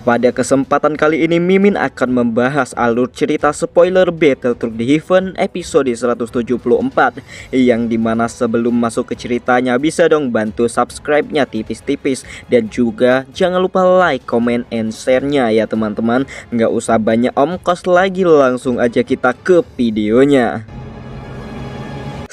Pada kesempatan kali ini Mimin akan membahas alur cerita spoiler Battle Truck di Heaven episode 174, yang dimana sebelum masuk ke ceritanya bisa dong bantu subscribe-nya tipis-tipis, dan juga jangan lupa like, comment, and share-nya ya teman-teman. Nggak usah banyak ongkos lagi, langsung aja kita ke videonya.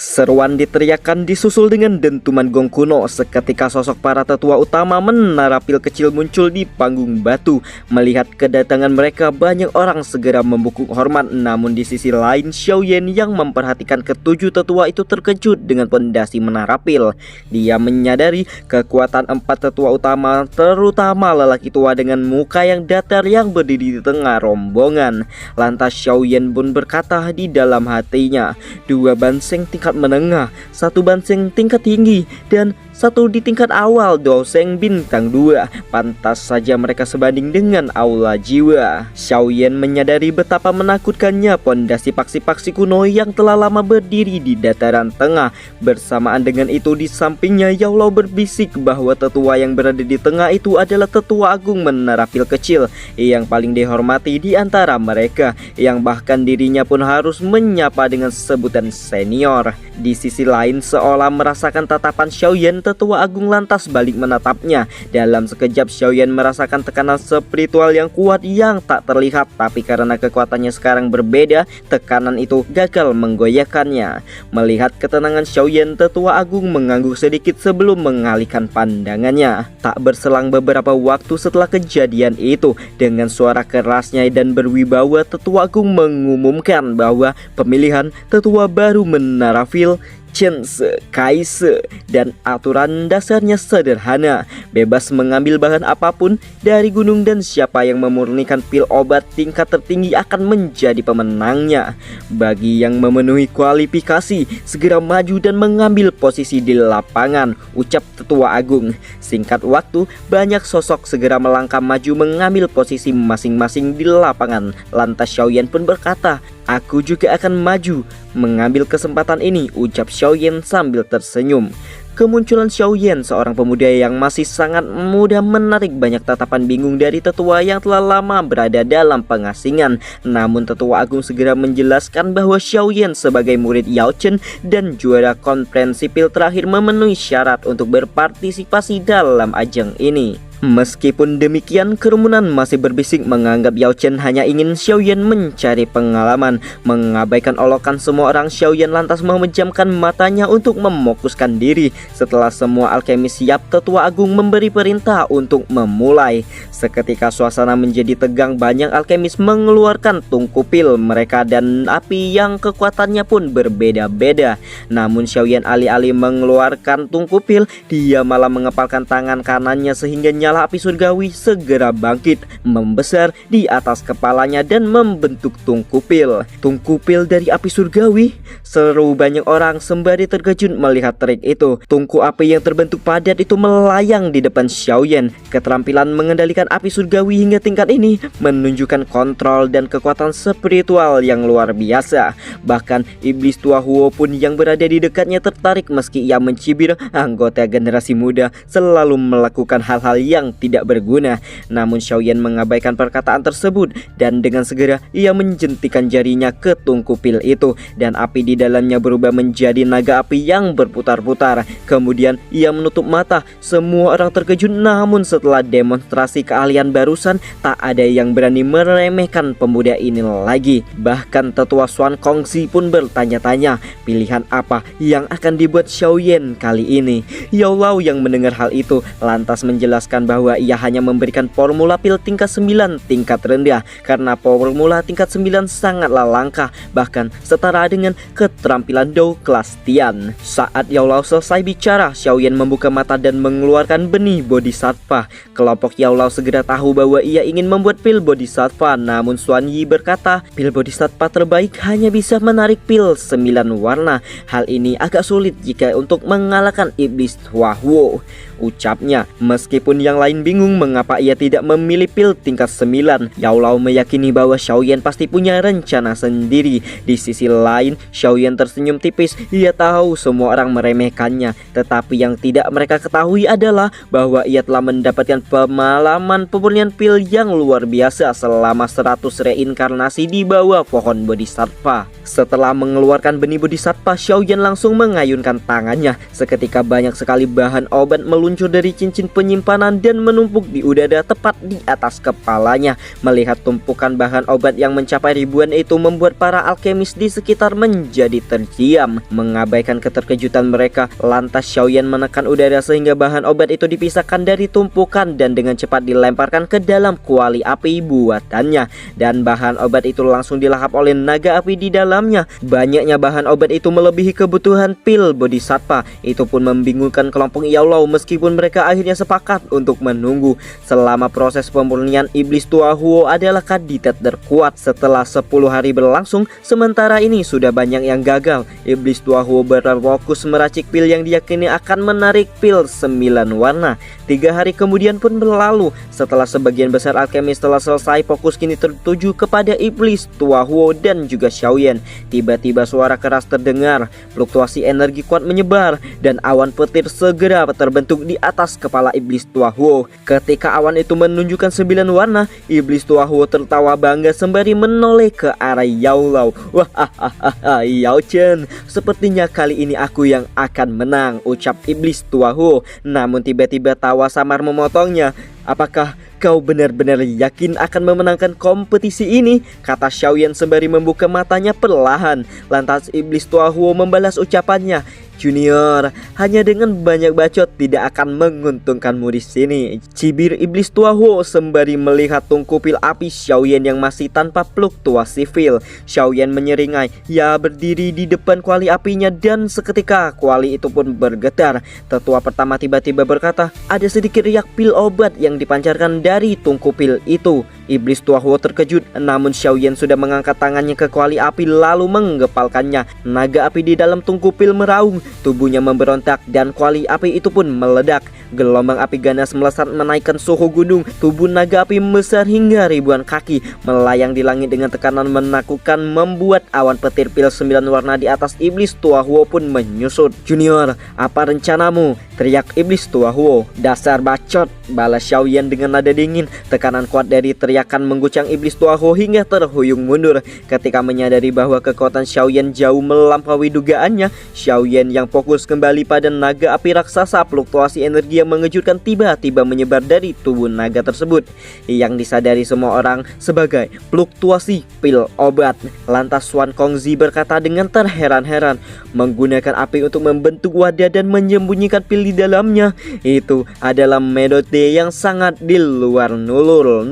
Seruan diteriakkan disusul dengan dentuman gong kuno. Seketika sosok para tetua utama menara pil kecil muncul di panggung batu. Melihat kedatangan mereka, banyak orang segera membungkuk hormat. Namun di sisi lain, Xiaoyan yang memperhatikan ketujuh tetua itu terkejut dengan pondasi menara pil. Dia menyadari kekuatan empat tetua utama, terutama lelaki tua dengan muka yang datar yang berdiri di tengah rombongan. Lantas Xiaoyan pun berkata di dalam hatinya, dua banseng tingkat menengah, satu banseng tingkat tinggi, dan satu di tingkat awal doseng bintang 2. Pantas saja mereka sebanding dengan aula jiwa. Xiaoyan menyadari betapa menakutkannya pondasi paksi-paksi kuno yang telah lama berdiri di dataran tengah. Bersamaan dengan itu di sampingnya Yaolo berbisik bahwa tetua yang berada di tengah itu adalah tetua agung menara pil kecil yang paling dihormati di antara mereka, yang bahkan dirinya pun harus menyapa dengan sebutan senior. Di sisi lain, seolah merasakan tatapan Xiaoyan, tetua agung lantas balik menatapnya. Dalam sekejap Xiaoyan merasakan tekanan spiritual yang kuat yang tak terlihat, tapi karena kekuatannya sekarang berbeda, tekanan itu gagal menggoyahkannya. Melihat ketenangan Xiaoyan, tetua agung mengangguk sedikit sebelum mengalihkan pandangannya. Tak berselang beberapa waktu setelah kejadian itu, dengan suara kerasnya dan berwibawa, tetua agung mengumumkan bahwa pemilihan tetua baru menara pil Chen Se, Kai Se, dan aturan dasarnya sederhana, bebas mengambil bahan apapun dari gunung, dan siapa yang memurnikan pil obat tingkat tertinggi akan menjadi pemenangnya. Bagi yang memenuhi kualifikasi, segera maju dan mengambil posisi di lapangan, ucap tetua agung. Singkat waktu, banyak sosok segera melangkah maju mengambil posisi masing-masing di lapangan. Lantas Xiaoyan pun berkata, aku juga akan maju mengambil kesempatan ini, ucap Xiaoyan sambil tersenyum. Kemunculan Xiaoyan, seorang pemuda yang masih sangat muda, menarik banyak tatapan bingung dari tetua yang telah lama berada dalam pengasingan. Namun tetua agung segera menjelaskan bahwa Xiaoyan sebagai murid Yao Chen dan juara konferensi pil terakhir memenuhi syarat untuk berpartisipasi dalam ajang ini. Meskipun demikian, kerumunan masih berbisik menganggap Yao Chen hanya ingin Xiaoyan mencari pengalaman. Mengabaikan olokan semua orang, Xiaoyan lantas memejamkan matanya untuk memokuskan diri. Setelah semua alkemis siap, tetua agung memberi perintah untuk memulai. Seketika suasana menjadi tegang, banyak alkemis mengeluarkan tungku pil mereka dan api yang kekuatannya pun berbeda-beda. Namun Xiaoyan alih-alih mengeluarkan tungku pil, dia malah mengepalkan tangan kanannya sehingga nyala api surgawi segera bangkit, membesar di atas kepalanya dan membentuk tungku pil. Tungku pil dari api surgawi? Seru banyak orang sembari terkejut melihat trik itu. Tungku api yang terbentuk padat itu melayang di depan Xiaoyan. Keterampilan mengendalikan api surgawi hingga tingkat ini menunjukkan kontrol dan kekuatan spiritual yang luar biasa. Bahkan iblis tua Huo pun yang berada di dekatnya tertarik, meski ia mencibir anggota generasi muda selalu melakukan hal-hal yang tidak berguna. Namun Xiaoyan mengabaikan perkataan tersebut, dan dengan segera ia menjentikan jarinya ke tungku pil itu, dan api di dalamnya berubah menjadi naga api yang berputar-putar. Kemudian ia menutup mata. Semua orang terkejut, namun setelah demonstrasi keahlian barusan, tak ada yang berani meremehkan pemuda ini lagi. Bahkan tetua Xuan Kongzi pun bertanya-tanya pilihan apa yang akan dibuat Xiaoyan kali ini. Yaolo yang mendengar hal itu lantas menjelaskan bahwa ia hanya memberikan formula pil tingkat 9 tingkat rendah, karena formula tingkat 9 sangatlah langka, bahkan setara dengan keterampilan Dou kelas Tian. Saat Yaolo selesai bicara, Xiaoyan membuka mata dan mengeluarkan benih Bodhisattva. Kelompok Yaolo segera tahu bahwa ia ingin membuat pil Bodhisattva, namun Xuan Yi berkata pil Bodhisattva terbaik hanya bisa menarik pil 9 warna. Hal ini agak sulit jika untuk mengalahkan iblis tua Huo. ucapnya. Meskipun yang lain bingung mengapa ia tidak memilih pil tingkat 9, Yao Lao meyakini bahwa Xiaoyan pasti punya rencana sendiri. Di sisi lain, Xiaoyan tersenyum tipis. Ia tahu semua orang meremehkannya, tetapi yang tidak mereka ketahui adalah bahwa ia telah mendapatkan pengalaman pemurnian pil yang luar biasa selama 100 reinkarnasi di bawah pohon Bodhisattva. Setelah mengeluarkan benih Bodhisattva, Xiaoyan langsung mengayunkan tangannya. Seketika banyak sekali bahan obat meluncur dari cincin penyimpanan dan menumpuk di udara tepat di atas kepalanya. Melihat tumpukan bahan obat yang mencapai ribuan itu membuat para alkemis di sekitar menjadi terdiam. Mengabaikan keterkejutan mereka, lantas Xiaoyan menekan udara sehingga bahan obat itu dipisahkan dari tumpukan dan dengan cepat dilemparkan ke dalam kuali api buatannya. Dan bahan obat itu langsung dilahap oleh naga api di dalamnya. Banyaknya bahan obat itu melebihi kebutuhan pil Bodhisattva. Itu pun membingungkan kelompok Yao Lao meskipun mereka akhirnya sepakat untuk menunggu. Selama proses pemurnian, iblis tua Huo adalah kandidat terkuat. Setelah 10 hari berlangsung, sementara ini sudah banyak yang gagal. Iblis tua Huo berfokus meracik pil yang diyakini akan menarik pil 9 warna. 3 hari kemudian pun berlalu. Setelah sebagian besar alkemis telah selesai, fokus kini tertuju kepada iblis tua Huo dan juga Xiaoyan. Tiba-tiba suara keras terdengar, fluktuasi energi kuat menyebar dan awan petir segera terbentuk di atas kepala iblis tua Huo. Ketika awan itu menunjukkan 9 warna, iblis tua Huo tertawa bangga sembari menoleh ke arah Yao Lao. Wah, Yao Chen, sepertinya kali ini aku yang akan menang, ucap iblis tua Huo. Namun tiba-tiba tawa samar memotongnya. Apakah kau benar-benar yakin akan memenangkan kompetisi ini? Kata Xiaoyan sembari membuka matanya perlahan. Lantas iblis tua Huo membalas ucapannya. Junior, hanya dengan banyak bacot tidak akan menguntungkanmu di sini, cibir iblis tua Huo sembari melihat tungku pil api Xiaoyan yang masih tanpa fluktuasi pil. Xiaoyan menyeringai. Ia berdiri di depan kuali apinya dan seketika kuali itu pun bergetar. Tetua pertama tiba-tiba berkata, ada sedikit riak pil obat yang dipancarkan dari tungku pil itu. Iblis tua Huo terkejut, namun Xiaoyan sudah mengangkat tangannya ke kuali api lalu menggepalkannya. Naga api di dalam tungku pil meraung, tubuhnya memberontak dan kuali api itu pun meledak. Gelombang api ganas melesat menaikkan suhu gunung. Tubuh naga api membesar hingga ribuan kaki, melayang di langit dengan tekanan menakutkan, membuat awan petir pil 9 warna di atas iblis tua Huo pun menyusut. Junior, apa rencanamu? Teriak iblis tua Huo. Dasar bacot, balas Xiaoyan dengan nada dingin. Tekanan kuat dari teriakan mengguncang iblis tua Huo hingga terhuyung mundur. Ketika menyadari bahwa kekuatan Xiaoyan jauh melampaui dugaannya, Xiaoyan yang fokus kembali pada naga api raksasa, fluktuasi energi yang mengejutkan tiba-tiba menyebar dari tubuh naga tersebut, yang disadari semua orang sebagai fluktuasi pil obat. Lantas Xuan Kongzi berkata dengan terheran-heran, menggunakan api untuk membentuk wadah dan menyembunyikan pil di dalamnya, itu adalah metode yang sangat di luar nurul.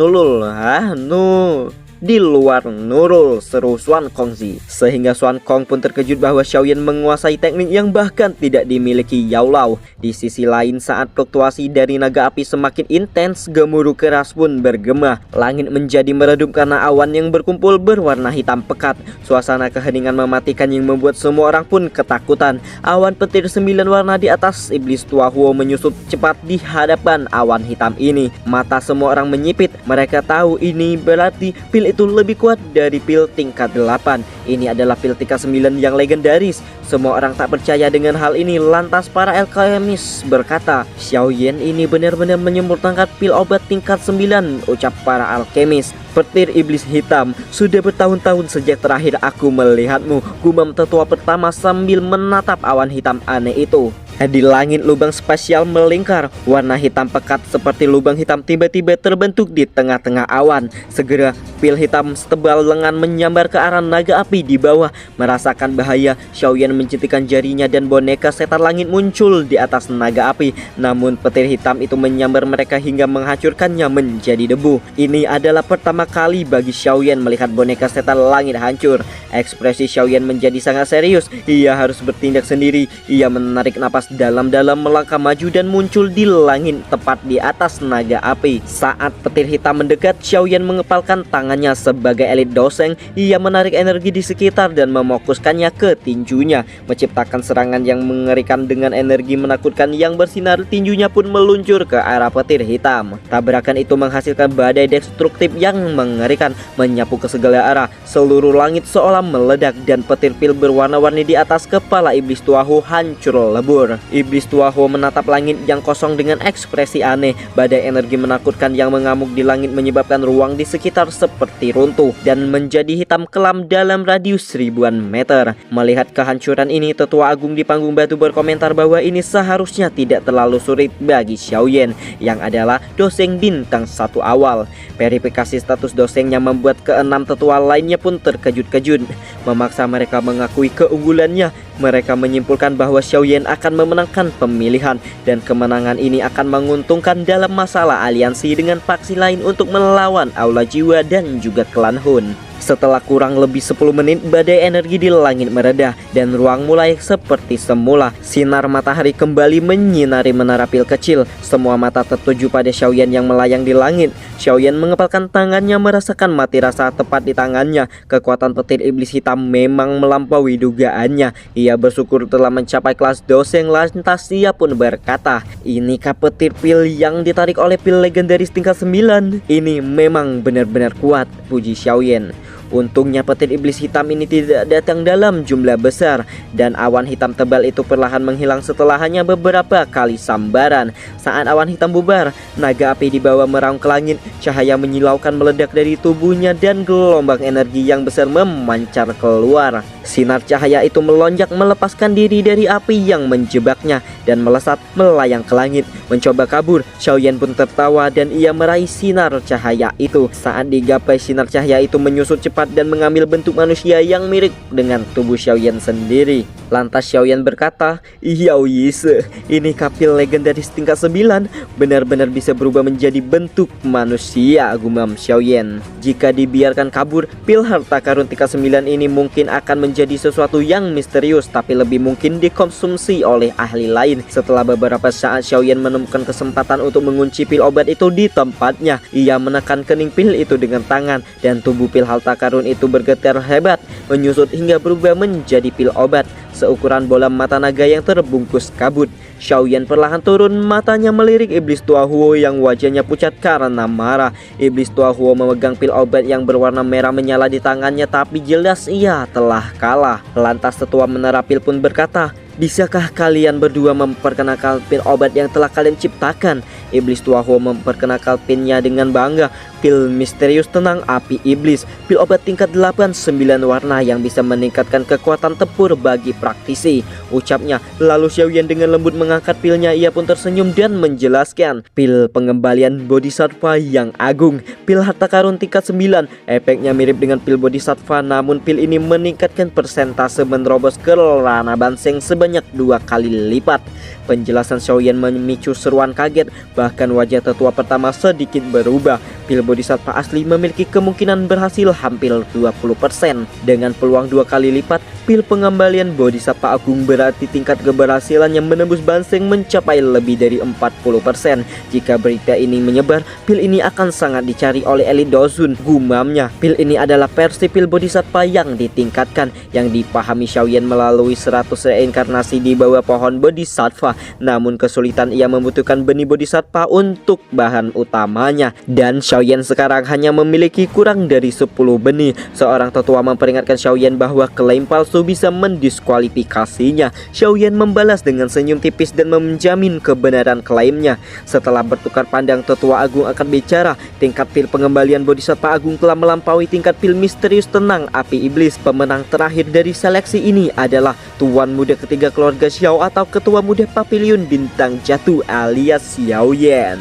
Di luar nurul, seru Xuan Kongzi. Sehingga Xuan Kong pun terkejut bahwa Xiaoyan menguasai teknik yang bahkan tidak dimiliki Yao Lao. Di sisi lain, saat fluktuasi dari naga api semakin intens, gemuruh keras pun bergema. Langit menjadi meredup karena awan yang berkumpul berwarna hitam pekat. Suasana keheningan mematikan yang membuat semua orang pun ketakutan. Awan petir 9 warna di atas iblis tua Huo menyusut cepat di hadapan awan hitam ini. Mata semua orang menyipit. Mereka tahu ini berarti pil itu lebih kuat dari pil tingkat 8. Ini adalah pil tingkat 9 yang legendaris. Semua orang tak percaya dengan hal ini. Lantas para alkemis berkata, Xiaoyan ini benar-benar menyempurnakan pil obat tingkat 9, ucap para alkemis. Petir iblis hitam, sudah bertahun-tahun sejak terakhir aku melihatmu, gumam tetua pertama sambil menatap awan hitam aneh itu. Di langit lubang spasial melingkar, warna hitam pekat seperti lubang hitam tiba-tiba terbentuk di tengah-tengah awan. Segera pil hitam setebal lengan menyambar ke arah naga api di bawah. Merasakan bahaya, Xiaoyan mencetikkan jarinya dan boneka setan langit muncul di atas naga api. Namun petir hitam itu menyambar mereka hingga menghancurkannya menjadi debu. Ini adalah pertama kali bagi Xiaoyan melihat boneka setan langit hancur. Ekspresi Xiaoyan menjadi sangat serius. Ia harus bertindak sendiri. Ia menarik napas dalam-dalam melangkah maju dan muncul di langit tepat di atas naga api. Saat petir hitam mendekat, Xiaoyan mengepalkan tangannya sebagai elit doseng. Ia menarik energi di sekitar dan memfokuskannya ke tinjunya, menciptakan serangan yang mengerikan dengan energi menakutkan yang bersinar. Tinjunya pun meluncur ke arah petir hitam. Tabrakan itu menghasilkan badai destruktif yang mengerikan, menyapu ke segala arah. Seluruh langit seolah meledak dan petir pil berwarna-warni di atas kepala iblis tua Hu hancur lebur. Iblis tua Hu menatap langit yang kosong dengan ekspresi aneh. Badai energi menakutkan yang mengamuk di langit menyebabkan ruang di sekitar seperti runtuh dan menjadi hitam kelam dalam radius ribuan meter. Melihat kehancuran ini, Tetua Agung di panggung batu berkomentar bahwa ini seharusnya tidak terlalu sulit bagi Xiaoyan yang adalah doseng bintang 1 awal. Verifikasi status dosengnya membuat keenam tetua lainnya pun terkejut-kejut, memaksa mereka mengakui keunggulannya. Mereka menyimpulkan bahwa Xiaoyan akan memenangkan pemilihan dan kemenangan ini akan menguntungkan dalam masalah aliansi dengan faksi lain untuk melawan Aula Jiwa dan juga klan Hun. Setelah kurang lebih 10 menit, badai energi di langit mereda dan ruang mulai seperti semula. Sinar matahari kembali menyinari menara pil kecil. Semua mata tertuju pada Xiaoyan yang melayang di langit. Xiaoyan mengepalkan tangannya, merasakan mati rasa tepat di tangannya. Kekuatan petir iblis hitam memang melampaui dugaannya. Ia bersyukur telah mencapai kelas doseng. Lantas ia pun berkata, "Inikah petir pil yang ditarik oleh pil legendaris tingkat 9? Ini memang benar-benar kuat," puji Xiaoyan. Untungnya petir iblis hitam ini tidak datang dalam jumlah besar dan awan hitam tebal itu perlahan menghilang setelah hanya beberapa kali sambaran. Saat awan hitam bubar, naga api di bawah meraung ke langit. Cahaya menyilaukan meledak dari tubuhnya dan gelombang energi yang besar memancar keluar. Sinar cahaya itu melonjak melepaskan diri dari api yang menjebaknya dan melesat melayang ke langit. Mencoba kabur, Xiaoyan pun tertawa dan ia meraih sinar cahaya itu. Saat digapai, sinar cahaya itu menyusut cepat dan mengambil bentuk manusia yang mirip dengan tubuh Xiaoyan sendiri. Lantas Xiaoyan berkata, "Yao Yise, ini kapil legendaris tingkat 9 benar-benar bisa berubah menjadi bentuk manusia," gumam Xiaoyan. Jika dibiarkan kabur, pil harta karun tingkat 9 ini mungkin akan menjadi sesuatu yang misterius, tapi lebih mungkin dikonsumsi oleh ahli lain. Setelah beberapa saat, Xiaoyan menemukan kesempatan untuk mengunci pil obat itu di tempatnya. Ia menekan kening pil itu dengan tangan dan tubuh pil harta karun itu bergetar hebat, menyusut hingga berubah menjadi pil obat seukuran bola mata naga yang terbungkus kabut. Xiaoyan perlahan turun, matanya melirik iblis tua Huo yang wajahnya pucat karena marah. Iblis tua Huo memegang pil obat yang berwarna merah menyala di tangannya, tapi jelas ia telah kalah. Lantas tetua menara pil pun berkata, "Bisakah kalian berdua memperkenalkan pil obat yang telah kalian ciptakan?" Iblis tua Huo memperkenalkan pilnya dengan bangga. Pil misterius tenang api iblis. Pil obat tingkat 8 9 warna yang bisa meningkatkan kekuatan tempur bagi praktisi, ucapnya. Lalu Xiaoyan dengan lembut mengangkat pilnya. Ia pun tersenyum dan menjelaskan, "Pil pengembalian bodhisattva yang agung. Pil harta karun tingkat 9. Efeknya mirip dengan pil bodhisattva, namun pil ini meningkatkan persentase menerobos ke ranah banseng sebanyak 2 kali lipat." Penjelasan Xiaoyan memicu seruan kaget. Bahkan wajah tetua pertama sedikit berubah. Pil bodhisattva asli memiliki kemungkinan berhasil hampir 20%. Dengan peluang 2 kali lipat, pil pengembalian bodhisattva agung berarti tingkat keberhasilan yang menembus banseng mencapai lebih dari 40%. Jika berita ini menyebar, pil ini akan sangat dicari oleh elit Dozun, gumamnya. Pil ini adalah versi pil bodhisattva yang ditingkatkan, yang dipahami Xiaoyan melalui 100 reinkarnasi di bawah pohon bodhisattva. Namun kesulitan ia membutuhkan benih bodhisattva untuk bahan utamanya, dan Xiaoyan sekarang hanya memiliki kurang dari 10 benih. Seorang tetua memperingatkan Xiaoyan bahwa klaim palsu bisa mendiskualifikasinya. Xiaoyan membalas dengan senyum tipis dan menjamin kebenaran klaimnya. Setelah bertukar pandang, tetua agung akan bicara. Tingkat pil pengembalian bodhisattva agung telah melampaui tingkat pil misterius tenang api iblis. Pemenang terakhir dari seleksi ini adalah tuan muda ketiga keluarga Xiao atau ketua muda Pavilion Bintang Jatuh alias Xiaoyan.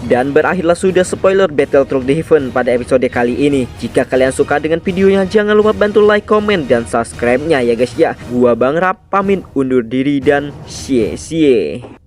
Dan berakhirlah sudah spoiler Battle Truck The Heaven pada episode kali ini. Jika kalian suka dengan videonya, jangan lupa bantu like, komen, dan subscribe-nya ya guys ya. Gua Bang Rap pamit undur diri dan xie xie.